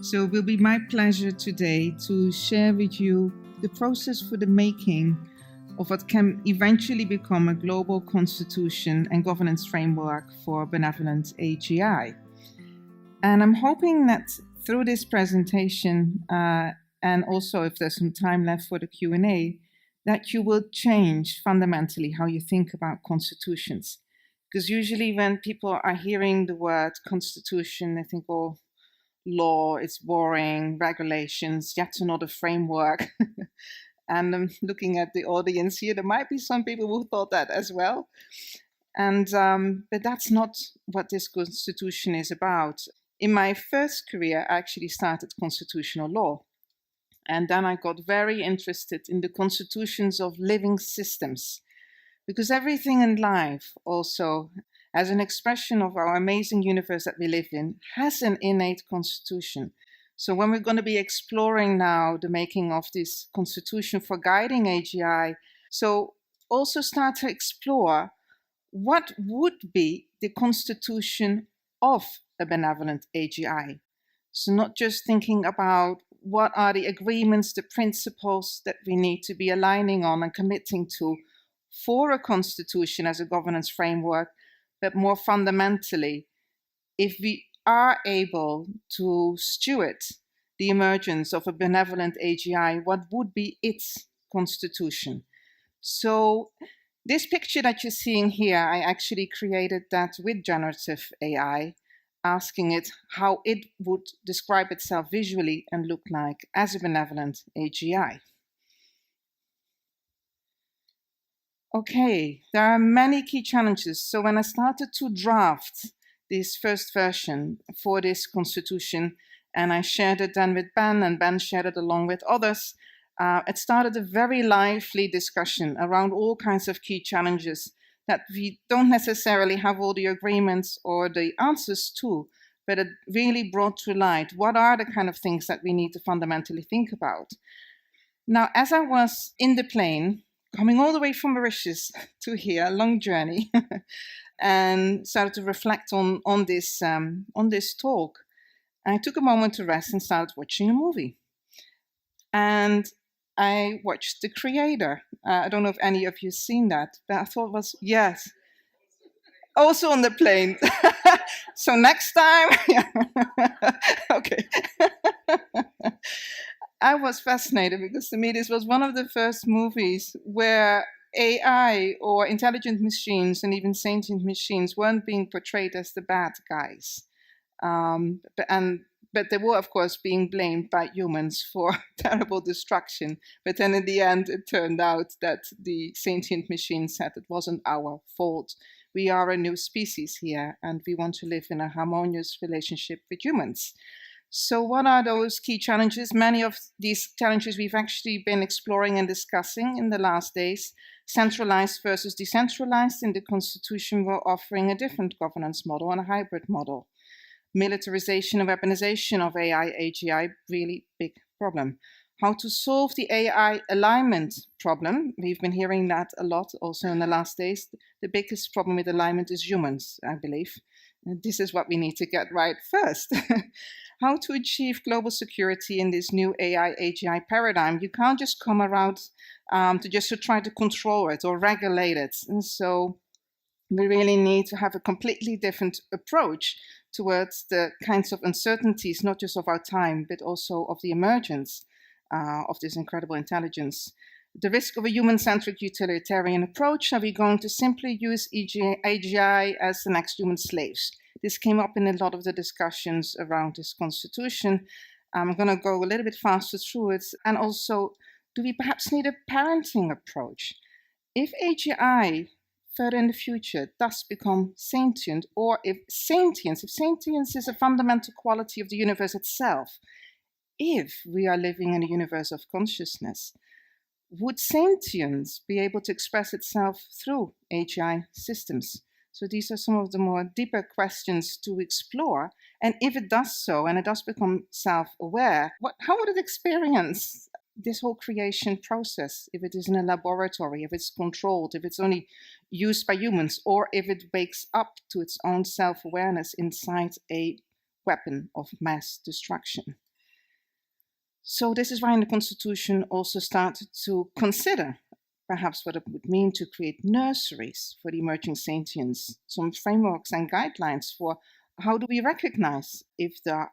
So it will be my pleasure today to share with you the process for the making of what can eventually become a global constitution and governance framework for Benevolent AGI. And I'm hoping that through this presentation, and also if there's some time left for the Q&A, that you will change fundamentally how you think about constitutions. Because usually when people are hearing the word constitution, they think, oh, law, it's boring, regulations, yet another framework. And I'm looking at the audience here, there might be some people who thought that as well. And but that's not what this constitution is about. In my first career, I actually started constitutional law. And then I got very interested in the constitutions of living systems, because everything in life also, as an expression of our amazing universe that we live in, has an innate constitution. So when we're going to be exploring now the making of this constitution for guiding AGI, so also start to explore what would be the constitution of a benevolent AGI. So not just thinking about what are the agreements, the principles that we need to be aligning on and committing to for a constitution as a governance framework, but more fundamentally, if we are able to steward the emergence of a benevolent AGI, what would be its constitution? So this picture that you're seeing here, I actually created that with generative AI, asking it how it would describe itself visually and look like as a benevolent AGI. Okay, there are many key challenges. So when I started to draft this first version for this constitution, and I shared it then with Ben, and Ben shared it along with others, it started a very lively discussion around all kinds of key challenges that we don't necessarily have all the agreements or the answers to, but it really brought to light what are the kind of things that we need to fundamentally think about. Now, as I was in the plane, coming all the way from Mauritius to here, a long journey, and started to reflect on this talk, I took a moment to rest and started watching a movie. And I watched The Creator. I don't know if any of you have seen that, but I thought it was, yes, also on the plane. So next time, okay. I was fascinated because to me this was one of the first movies where AI or intelligent machines and even sentient machines weren't being portrayed as the bad guys. But they were, of course, being blamed by humans for terrible destruction. But then in the end, it turned out that the sentient machine said it wasn't our fault. We are a new species here, and we want to live in a harmonious relationship with humans. So what are those key challenges? Many of these challenges we've actually been exploring and discussing in the last days. Centralized versus decentralized. In the Constitution, we're offering a different governance model and a hybrid model. Militarization and weaponization of AI, AGI, really big problem. How to solve the AI alignment problem. We've been hearing that a lot also in the last days. The biggest problem with alignment is humans, I believe. And this is what we need to get right first. How to achieve global security in this new AI, AGI paradigm. You can't just come around to try to control it or regulate it. And so we really need to have a completely different approach towards the kinds of uncertainties, not just of our time, but also of the emergence of this incredible intelligence. The risk of a human-centric utilitarian approach. Are we going to simply use AGI as the next human slaves? This came up in a lot of the discussions around this constitution. I'm going to go a little bit faster through it. And also, do we perhaps need a parenting approach? If AGI further in the future does become sentient, or if sentience is a fundamental quality of the universe itself, if we are living in a universe of consciousness, would sentience be able to express itself through AGI systems? So these are some of the more deeper questions to explore. And if it does so, and it does become self-aware, how would it experience this whole creation process, if it is in a laboratory, if it's controlled, if it's only used by humans, or if it wakes up to its own self-awareness inside a weapon of mass destruction? So this is why in the Constitution also started to consider perhaps what it would mean to create nurseries for the emerging sentients, some frameworks and guidelines for how do we recognize if there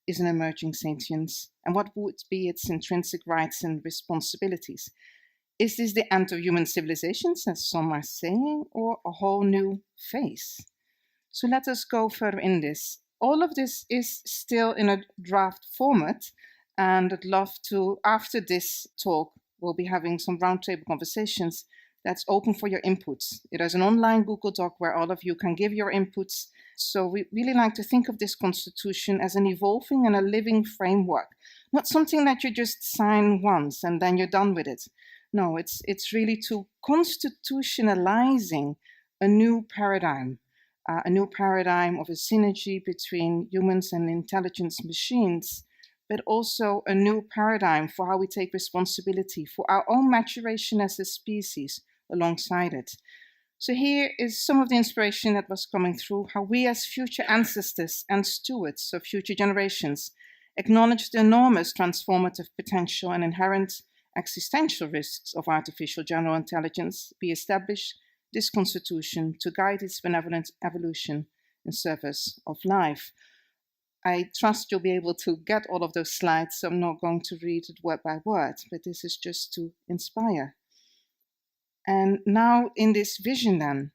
is an emerging sentience and what would be its intrinsic rights and responsibilities. Is this the end of human civilizations, as some are saying, or a whole new phase? So let us go further in this. All of this is still in a draft format, and I'd love to, after this talk, we'll be having some roundtable conversations that's open for your inputs. It is an online Google Doc where all of you can give your inputs. So we really like to think of this Constitution as an evolving and a living framework, not something that you just sign once and then you're done with it. No, it's really to constitutionalizing a new paradigm of a synergy between humans and intelligence machines, but also a new paradigm for how we take responsibility for our own maturation as a species alongside it. So here is some of the inspiration that was coming through, how we as future ancestors and stewards of future generations acknowledge the enormous transformative potential and inherent existential risks of artificial general intelligence. We establish this Constitution to guide its benevolent evolution in service of life. I trust you'll be able to get all of those slides, so I'm not going to read it word by word, but this is just to inspire. And now in this vision then,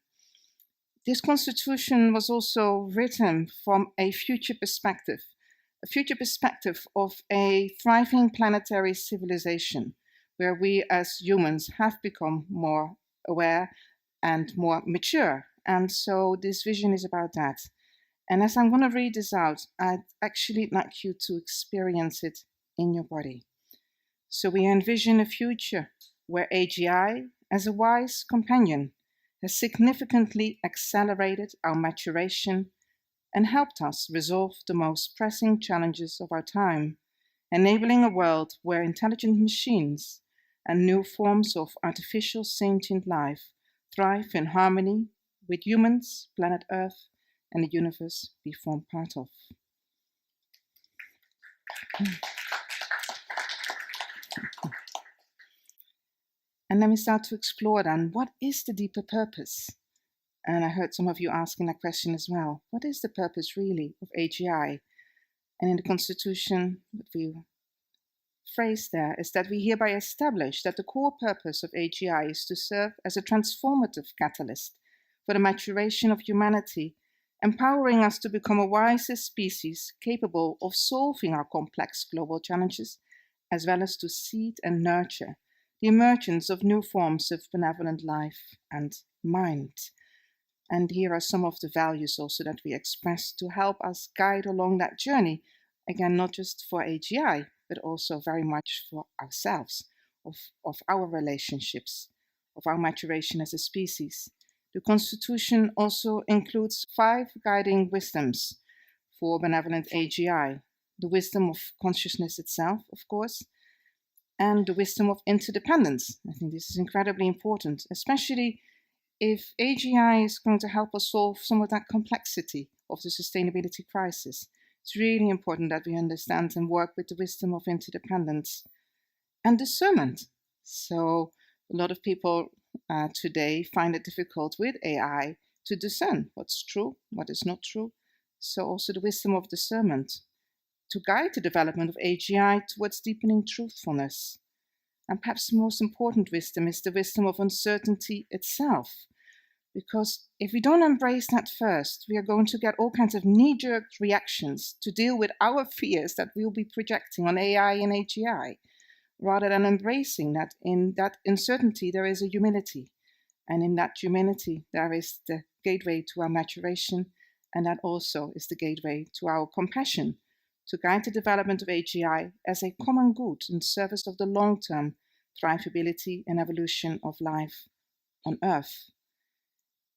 this Constitution was also written from a future perspective of a thriving planetary civilization, where we as humans have become more aware and more mature. And so this vision is about that. And as I'm going to read this out, I'd actually like you to experience it in your body. So we envision a future where AGI, as a wise companion, has significantly accelerated our maturation and helped us resolve the most pressing challenges of our time, enabling a world where intelligent machines and new forms of artificial sentient life thrive in harmony with humans, planet Earth, and the universe we form part of. And then we start to explore then, what is the deeper purpose? And I heard some of you asking that question as well. What is the purpose really of AGI? And in the Constitution, what we phrase there is that we hereby establish that the core purpose of AGI is to serve as a transformative catalyst for the maturation of humanity, empowering us to become a wiser species capable of solving our complex global challenges, as well as to seed and nurture the emergence of new forms of benevolent life and mind. And here are some of the values also that we express to help us guide along that journey. Again, not just for AGI, but also very much for ourselves, of our relationships, of our maturation as a species. The Constitution also includes 5 guiding wisdoms for benevolent AGI. The wisdom of consciousness itself, of course, and the wisdom of interdependence. I think this is incredibly important, especially if AGI is going to help us solve some of that complexity of the sustainability crisis. It's really important that we understand and work with the wisdom of interdependence and discernment. So a lot of people today find it difficult with AI to discern what's true, what is not true. So also the wisdom of discernment to guide the development of AGI towards deepening truthfulness. And perhaps the most important wisdom is the wisdom of uncertainty itself. Because if we don't embrace that first, we are going to get all kinds of knee-jerk reactions to deal with our fears that we'll be projecting on AI and AGI, rather than embracing that in that uncertainty there is a humility. And in that humility there is the gateway to our maturation, and that also is the gateway to our compassion, to guide the development of AGI as a common good in service of the long-term thrivability and evolution of life on Earth.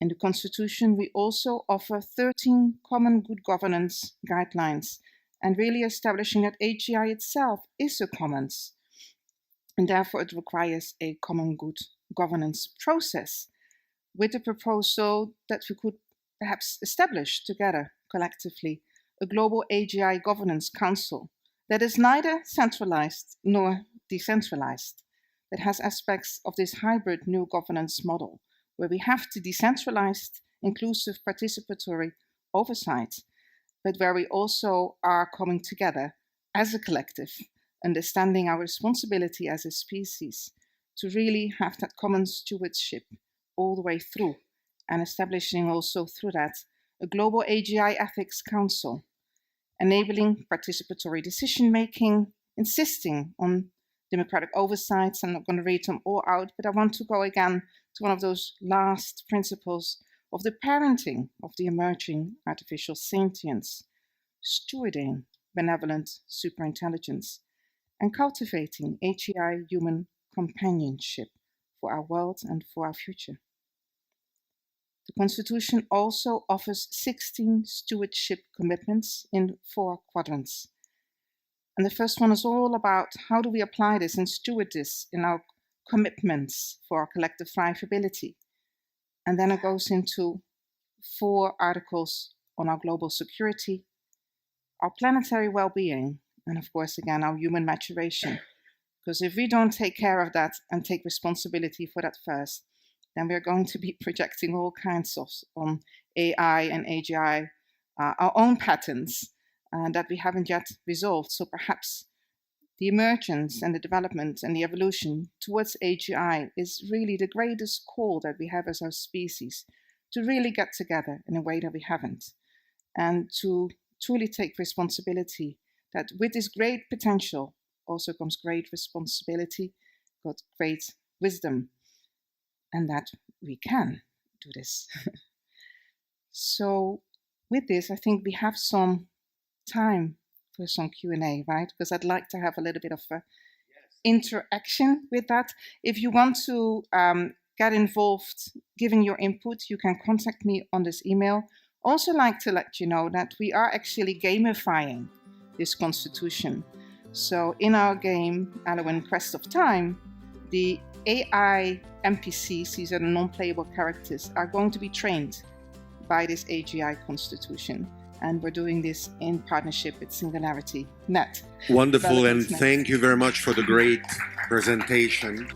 In the Constitution, we also offer 13 common good governance guidelines, and really establishing that AGI itself is a commons, and therefore it requires a common good governance process, with a proposal that we could perhaps establish together collectively a global AGI governance council, that is neither centralized nor decentralized, that has aspects of this hybrid new governance model, where we have the decentralized, inclusive, participatory oversight, but where we also are coming together as a collective, understanding our responsibility as a species to really have that common stewardship all the way through, and establishing also through that a global AGI ethics council, enabling participatory decision-making, insisting on democratic oversights. I'm not going to read them all out, but I want to go again to one of those last principles of the parenting of the emerging artificial sentience, stewarding benevolent superintelligence, and cultivating AGI human companionship for our world and for our future. The Constitution also offers 16 stewardship commitments in 4 quadrants. And the first one is all about how do we apply this and steward this in our commitments for our collective thrivability. And then it goes into 4 articles on our global security, our planetary well-being, and of course, again, our human maturation. Because if we don't take care of that and take responsibility for that first, then we're going to be projecting all kinds of on AI and AGI, our own patterns that we haven't yet resolved. So perhaps the emergence and the development and the evolution towards AGI is really the greatest call that we have as our species to really get together in a way that we haven't, and to truly take responsibility that with this great potential also comes great responsibility, got great wisdom, and that we can do this. So with this, I think we have some time for some Q&A, right? Because I'd like to have a little bit of interaction with that. If you want to get involved, giving your input, you can contact me on this email. Also like to let you know that we are actually gamifying this constitution. So in our game, Allowen Quest of Time, the AI NPCs, these are the non-playable characters, are going to be trained by this AGI Constitution. And we're doing this in partnership with SingularityNET. Wonderful, and thank you very much for the great presentation.